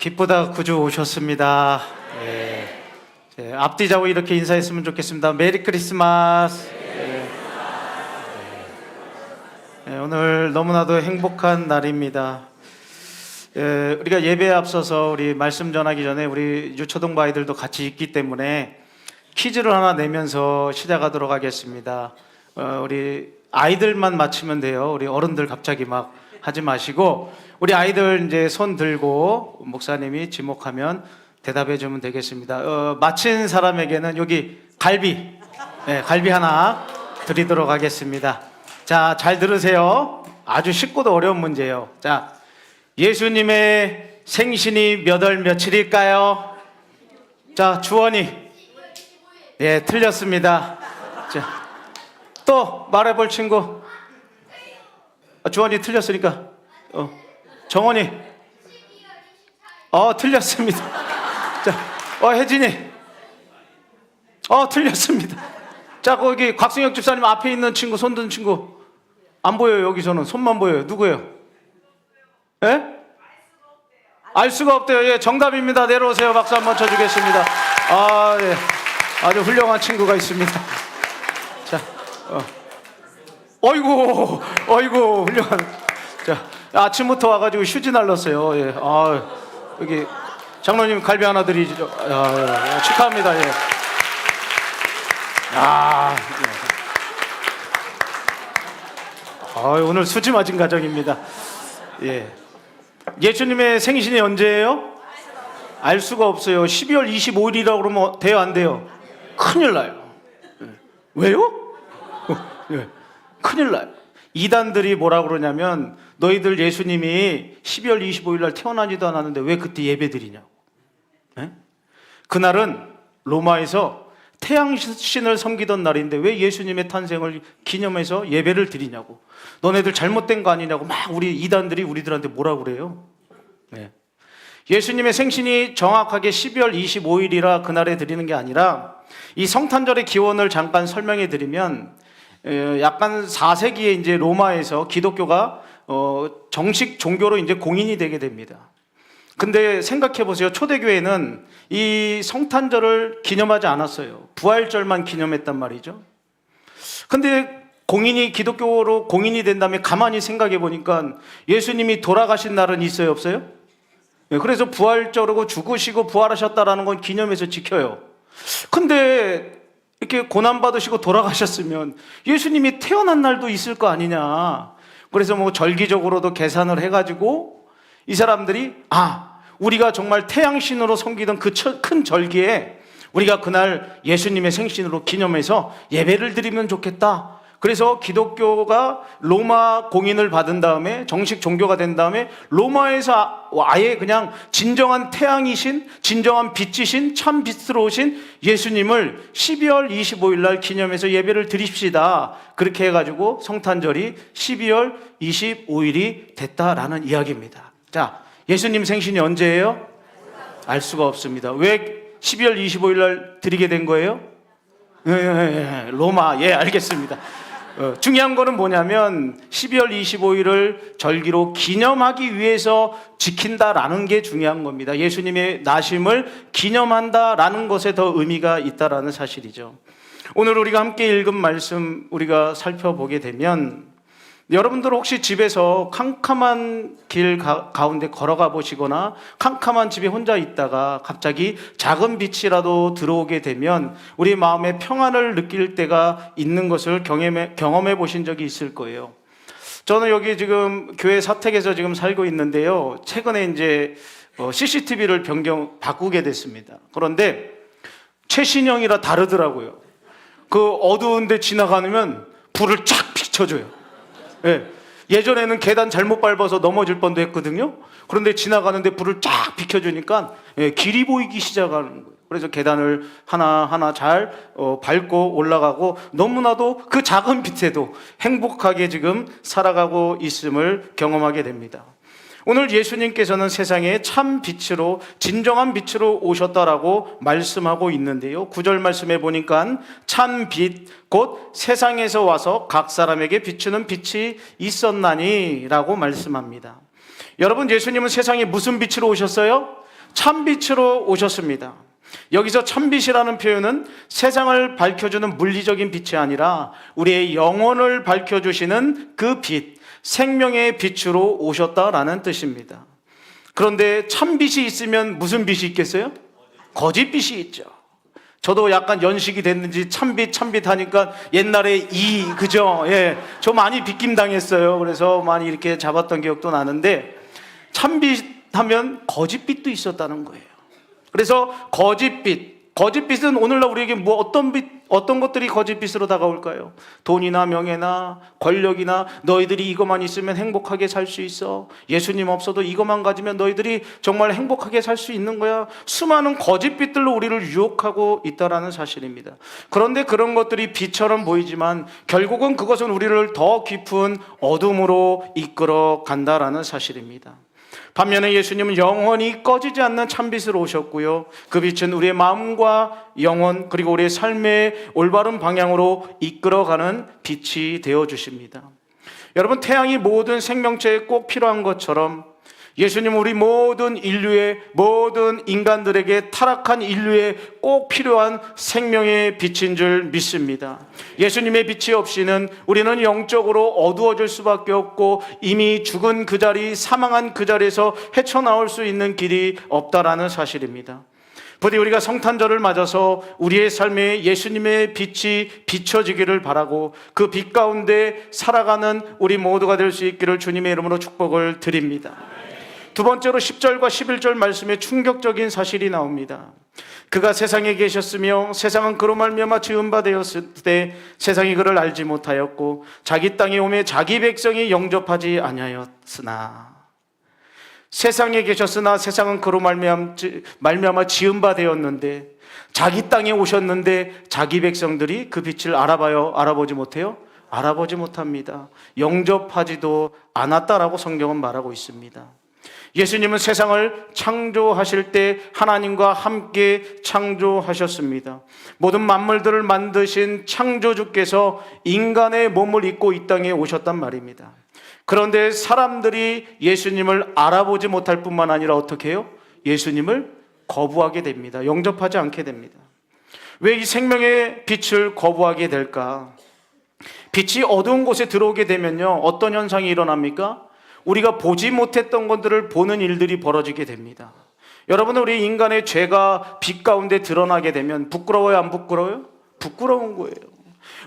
기쁘다 구주 오셨습니다. 앞뒤 잡고 이렇게 인사했으면 좋겠습니다. 메리 크리스마스. 오늘 너무나도 행복한 날입니다. 우리가 예배에 앞서서 우리 말씀 전하기 전에 우리 유초등부 아이들도 같이 있기 때문에 퀴즈를 하나 내면서 시작하도록 하겠습니다. 우리 아이들만 맞히면 돼요. 우리 어른들 갑자기 막 하지 마시고 우리 아이들 이제 손 들고 목사님이 지목하면 대답해 주면 되겠습니다. 맞힌 사람에게는 여기 갈비, 갈비 하나 드리도록 하겠습니다. 자, 잘 들으세요. 아주 쉽고도 어려운 문제예요. 자, 예수님의 생신이 몇 월 며칠일까요? 자, 주원이. 예, 틀렸습니다. 자, 또 말해볼 친구. 주원이 틀렸으니까. 정원이. 틀렸습니다. 자, 혜진이. 틀렸습니다. 자, 거기 곽승혁 집사님 앞에 있는 친구, 손 든 친구. 안 보여요, 여기서는. 손만 보여요. 누구예요? 예? 알 수가 없대요. 예, 정답입니다. 내려오세요. 박수 한번 쳐주겠습니다. 예. 아주 훌륭한 친구가 있습니다. 자, 어이구, 훌륭한. 자, 아침부터 와가지고 휴지 날랐어요. 예. 여기 장로님 갈비 하나 드리죠. 축하합니다. 예. 오늘 수지 맞은 가정입니다. 예. 예수님의 생신이 언제예요? 알 수가 없어요. 12월 25일이라고 그러면 돼요, 안 돼요? 큰일 나요. 왜요? 큰일 나요. 이단들이 뭐라 그러냐면 너희들 예수님이 12월 25일 날 태어나지도 않았는데 왜 그때 예배 드리냐고. 그날은 로마에서 태양신을 섬기던 날인데 왜 예수님의 탄생을 기념해서 예배를 드리냐고. 너네들 잘못된 거 아니냐고 막 우리 이단들이 우리들한테 뭐라 그래요. 예수님의 생신이 정확하게 12월 25일이라 그날에 드리는 게 아니라 이 성탄절의 기원을 잠깐 설명해 드리면 약간 4세기에 이제 로마에서 기독교가 정식 종교로 이제 공인이 되게 됩니다. 근데 생각해 보세요. 초대교회는 이 성탄절을 기념하지 않았어요. 부활절만 기념했단 말이죠. 근데 기독교로 공인이 된 다음에 가만히 생각해 보니까 예수님이 돌아가신 날은 있어요, 없어요? 그래서 부활절이고 죽으시고 부활하셨다라는 건 기념해서 지켜요. 근데 이렇게 고난받으시고 돌아가셨으면 예수님이 태어난 날도 있을 거 아니냐. 그래서 뭐 절기적으로도 계산을 해가지고 이 사람들이 우리가 정말 태양신으로 섬기던 그 큰 절기에 우리가 그날 예수님의 생신으로 기념해서 예배를 드리면 좋겠다. 그래서 기독교가 로마 공인을 받은 다음에 정식 종교가 된 다음에 로마에서 아예 그냥 진정한 태양이신, 진정한 빛이신, 참 빛으로 오신 예수님을 12월 25일 날 기념해서 예배를 드립시다. 그렇게 해가지고 성탄절이 12월 25일이 됐다라는 이야기입니다. 자, 예수님 생신이 언제예요? 알 수가 없습니다. 왜 12월 25일 날 드리게 된 거예요? 로마. 알겠습니다. 중요한 거는 뭐냐면 12월 25일을 절기로 기념하기 위해서 지킨다라는 게 중요한 겁니다. 예수님의 나심을 기념한다라는 것에 더 의미가 있다라는 사실이죠. 오늘 우리가 함께 읽은 말씀 우리가 살펴보게 되면 여러분들 혹시 집에서 캄캄한 길 가운데 걸어가 보시거나 캄캄한 집에 혼자 있다가 갑자기 작은 빛이라도 들어오게 되면 우리 마음에 평안을 느낄 때가 있는 것을 경험해 보신 적이 있을 거예요. 저는 여기 지금 교회 사택에서 지금 살고 있는데요. 최근에 이제 CCTV를 바꾸게 됐습니다. 그런데 최신형이라 다르더라고요. 그 어두운 데 지나가면 불을 쫙 비춰줘요. 예전에는 계단 잘못 밟아서 넘어질 뻔도 했거든요. 그런데 지나가는데 불을 쫙 비켜주니까 길이 보이기 시작하는 거예요. 그래서 계단을 하나하나 잘 밟고 올라가고 너무나도 그 작은 빛에도 행복하게 지금 살아가고 있음을 경험하게 됩니다. 오늘 예수님께서는 세상에 참 빛으로 진정한 빛으로 오셨다라고 말씀하고 있는데요. 9절 말씀에 보니까 참 빛 곧 세상에서 와서 각 사람에게 비추는 빛이 있었나니 라고 말씀합니다. 여러분, 예수님은 세상에 무슨 빛으로 오셨어요? 참빛으로 오셨습니다. 여기서 참빛이라는 표현은 세상을 밝혀주는 물리적인 빛이 아니라 우리의 영혼을 밝혀주시는 그 빛, 생명의 빛으로 오셨다라는 뜻입니다. 그런데 참빛이 있으면 무슨 빛이 있겠어요? 거짓빛이 있죠. 저도 약간 연식이 됐는지 참빛 하니까 옛날에 그죠? 예, 저 많이 빗김 당했어요. 그래서 많이 이렇게 잡았던 기억도 나는데, 참빛 하면 거짓빛도 있었다는 거예요. 그래서 거짓빛은 오늘날 우리에게 어떤 것들이 거짓빛으로 다가올까요? 돈이나 명예나 권력이나 너희들이 이것만 있으면 행복하게 살 수 있어. 예수님 없어도 이것만 가지면 너희들이 정말 행복하게 살 수 있는 거야. 수많은 거짓빛들로 우리를 유혹하고 있다는 사실입니다. 그런데 그런 것들이 빛처럼 보이지만 결국은 그것은 우리를 더 깊은 어둠으로 이끌어 간다라는 사실입니다. 반면에 예수님은 영원히 꺼지지 않는 참빛으로 오셨고요, 그 빛은 우리의 마음과 영혼 그리고 우리의 삶의 올바른 방향으로 이끌어가는 빛이 되어주십니다. 여러분, 태양이 모든 생명체에 꼭 필요한 것처럼 예수님은 우리 모든 인간들에게, 타락한 인류에 꼭 필요한 생명의 빛인 줄 믿습니다. 예수님의 빛이 없이는 우리는 영적으로 어두워질 수밖에 없고 이미 죽은 그 자리, 사망한 그 자리에서 헤쳐나올 수 있는 길이 없다라는 사실입니다. 부디 우리가 성탄절을 맞아서 우리의 삶에 예수님의 빛이 비춰지기를 바라고 그 빛 가운데 살아가는 우리 모두가 될 수 있기를 주님의 이름으로 축복을 드립니다. 두 번째로 10절과 11절 말씀에 충격적인 사실이 나옵니다. 그가 세상에 계셨으며 세상은 그로 말미암아 지은 바 되었을 때 세상이 그를 알지 못하였고 자기 땅에 오매 자기 백성이 영접하지 아니하였으나, 세상에 계셨으나 세상은 그로 말미암아 지은 바 되었는데 자기 땅에 오셨는데 자기 백성들이 그 빛을 알아보지 못해요? 알아보지 못합니다. 영접하지도 않았다라고 성경은 말하고 있습니다. 예수님은 세상을 창조하실 때 하나님과 함께 창조하셨습니다. 모든 만물들을 만드신 창조주께서 인간의 몸을 입고 이 땅에 오셨단 말입니다. 그런데 사람들이 예수님을 알아보지 못할 뿐만 아니라 어떻게 해요? 예수님을 거부하게 됩니다. 영접하지 않게 됩니다. 왜 이 생명의 빛을 거부하게 될까? 빛이 어두운 곳에 들어오게 되면요, 어떤 현상이 일어납니까? 우리가 보지 못했던 것들을 보는 일들이 벌어지게 됩니다. 여러분, 우리 인간의 죄가 빛 가운데 드러나게 되면 부끄러워요, 안 부끄러워요? 부끄러운 거예요.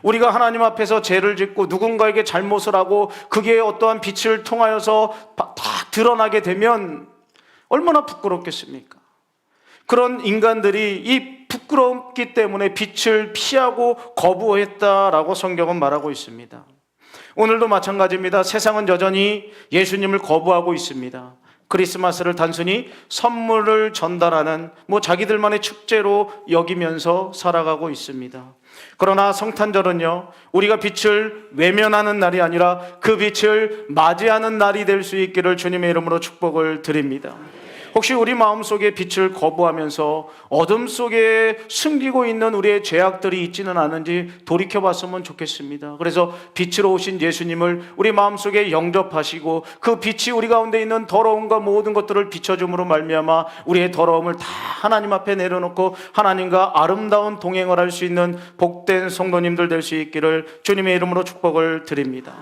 우리가 하나님 앞에서 죄를 짓고 누군가에게 잘못을 하고 그게 어떠한 빛을 통하여서 다 드러나게 되면 얼마나 부끄럽겠습니까? 그런 인간들이 이 부끄럽기 때문에 빛을 피하고 거부했다라고 성경은 말하고 있습니다. 오늘도 마찬가지입니다. 세상은 여전히 예수님을 거부하고 있습니다. 크리스마스를 단순히 선물을 전달하는 자기들만의 축제로 여기면서 살아가고 있습니다. 그러나 성탄절은요, 우리가 빛을 외면하는 날이 아니라 그 빛을 맞이하는 날이 될 수 있기를 주님의 이름으로 축복을 드립니다. 혹시 우리 마음속에 빛을 거부하면서 어둠 속에 숨기고 있는 우리의 죄악들이 있지는 않은지 돌이켜봤으면 좋겠습니다. 그래서 빛으로 오신 예수님을 우리 마음속에 영접하시고 그 빛이 우리 가운데 있는 더러움과 모든 것들을 비춰줌으로 말미암아 우리의 더러움을 다 하나님 앞에 내려놓고 하나님과 아름다운 동행을 할 수 있는 복된 성도님들 될 수 있기를 주님의 이름으로 축복을 드립니다.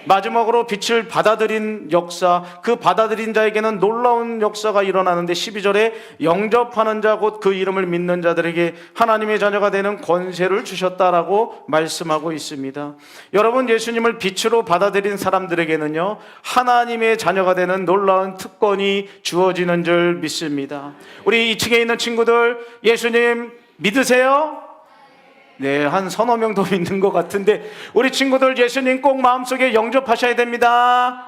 마지막으로 빛을 받아들인 역사, 그 받아들인 자에게는 놀라운 역사가 일어나는데 12절에 영접하는 자 곧 그 이름을 믿는 자들에게 하나님의 자녀가 되는 권세를 주셨다라고 말씀하고 있습니다. 여러분, 예수님을 빛으로 받아들인 사람들에게는요, 하나님의 자녀가 되는 놀라운 특권이 주어지는 줄 믿습니다. 우리 2층에 있는 친구들, 예수님 믿으세요? 네, 한 서너 명 더 믿는 것 같은데, 우리 친구들 예수님 꼭 마음속에 영접하셔야 됩니다.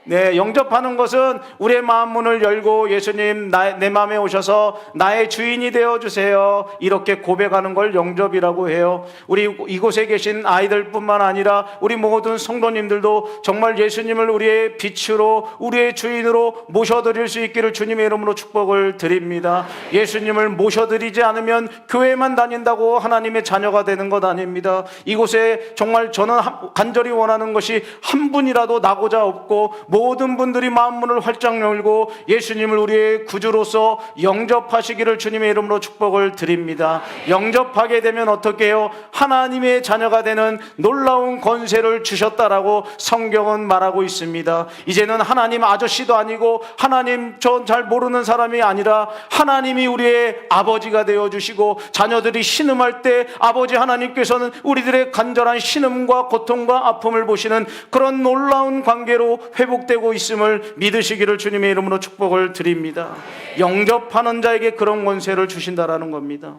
네, 영접하는 것은 우리의 마음 문을 열고 예수님 내 마음에 오셔서 나의 주인이 되어주세요, 이렇게 고백하는 걸 영접이라고 해요. 우리 이곳에 계신 아이들뿐만 아니라 우리 모든 성도님들도 정말 예수님을 우리의 빛으로, 우리의 주인으로 모셔드릴 수 있기를 주님의 이름으로 축복을 드립니다. 예수님을 모셔드리지 않으면 교회만 다닌다고 하나님의 자녀가 되는 것 아닙니다. 이곳에 정말 저는 간절히 원하는 것이 한 분이라도 나고자 없고 모든 분들이 마음문을 활짝 열고 예수님을 우리의 구주로서 영접하시기를 주님의 이름으로 축복을 드립니다. 영접하게 되면 어떻게 해요? 하나님의 자녀가 되는 놀라운 권세를 주셨다라고 성경은 말하고 있습니다. 이제는 하나님 아저씨도 아니고 하나님 전 잘 모르는 사람이 아니라 하나님이 우리의 아버지가 되어주시고, 자녀들이 신음할 때 아버지 하나님께서는 우리들의 간절한 신음과 고통과 아픔을 보시는 그런 놀라운 관계로 회복되고 있음을 믿으시기를 주님의 이름으로 축복을 드립니다. 영접하는 자에게 그런 권세를 주신다라는 겁니다.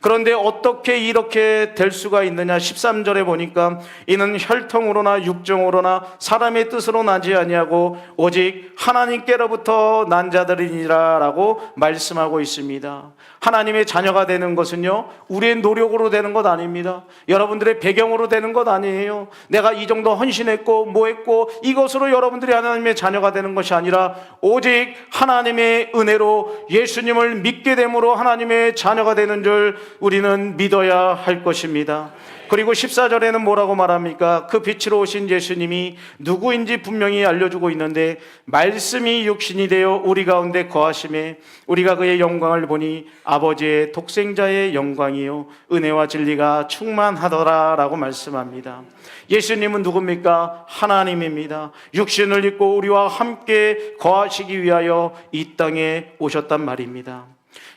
그런데 어떻게 이렇게 될 수가 있느냐? 13절에 보니까 이는 혈통으로나 육정으로나 사람의 뜻으로 나지 아니하고 오직 하나님께로부터 난 자들이니라 라고 말씀하고 있습니다. 하나님의 자녀가 되는 것은요, 우리의 노력으로 되는 것 아닙니다. 여러분들의 배경으로 되는 것 아니에요. 내가 이 정도 헌신했고 뭐 했고 이것으로 여러분들이 하나님의 자녀가 되는 것이 아니라 오직 하나님의 은혜로 예수님을 믿게 됨으로 하나님의 자녀가 되는 줄 우리는 믿어야 할 것입니다. 그리고 14절에는 뭐라고 말합니까? 그 빛으로 오신 예수님이 누구인지 분명히 알려주고 있는데, 말씀이 육신이 되어 우리 가운데 거하심에 우리가 그의 영광을 보니 아버지의 독생자의 영광이요 은혜와 진리가 충만하더라 라고 말씀합니다. 예수님은 누굽니까? 하나님입니다. 육신을 입고 우리와 함께 거하시기 위하여 이 땅에 오셨단 말입니다.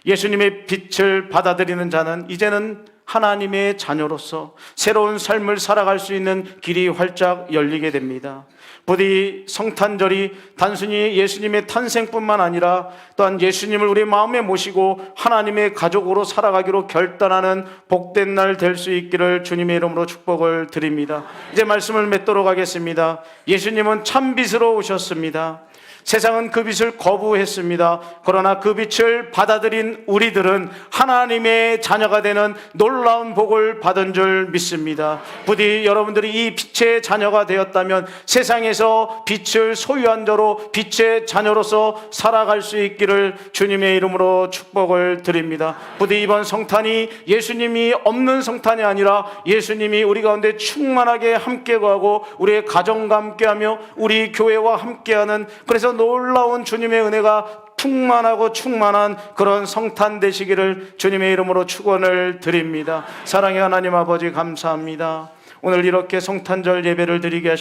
예수님의 빛을 받아들이는 자는 이제는 하나님의 자녀로서 새로운 삶을 살아갈 수 있는 길이 활짝 열리게 됩니다. 부디 성탄절이 단순히 예수님의 탄생뿐만 아니라 또한 예수님을 우리 마음에 모시고 하나님의 가족으로 살아가기로 결단하는 복된 날 될 수 있기를 주님의 이름으로 축복을 드립니다. 이제 말씀을 맺도록 하겠습니다. 예수님은 참빛으로 오셨습니다. 세상은 그 빛을 거부했습니다. 그러나 그 빛을 받아들인 우리들은 하나님의 자녀가 되는 놀라운 복을 받은 줄 믿습니다. 부디 여러분들이 이 빛의 자녀가 되었다면 세상에서 빛을 소유한 자로 빛의 자녀로서 살아갈 수 있기를 주님의 이름으로 축복을 드립니다. 부디 이번 성탄이 예수님이 없는 성탄이 아니라 예수님이 우리 가운데 충만하게 함께 거하고 우리의 가정과 함께하며 우리 교회와 함께하는, 그래서 놀라운 주님의 은혜가 충만하고 충만한 그런 성탄 되시기를 주님의 이름으로 축원을 드립니다. 사랑의 하나님 아버지, 감사합니다. 오늘 이렇게 성탄절 예배를 드리게 하신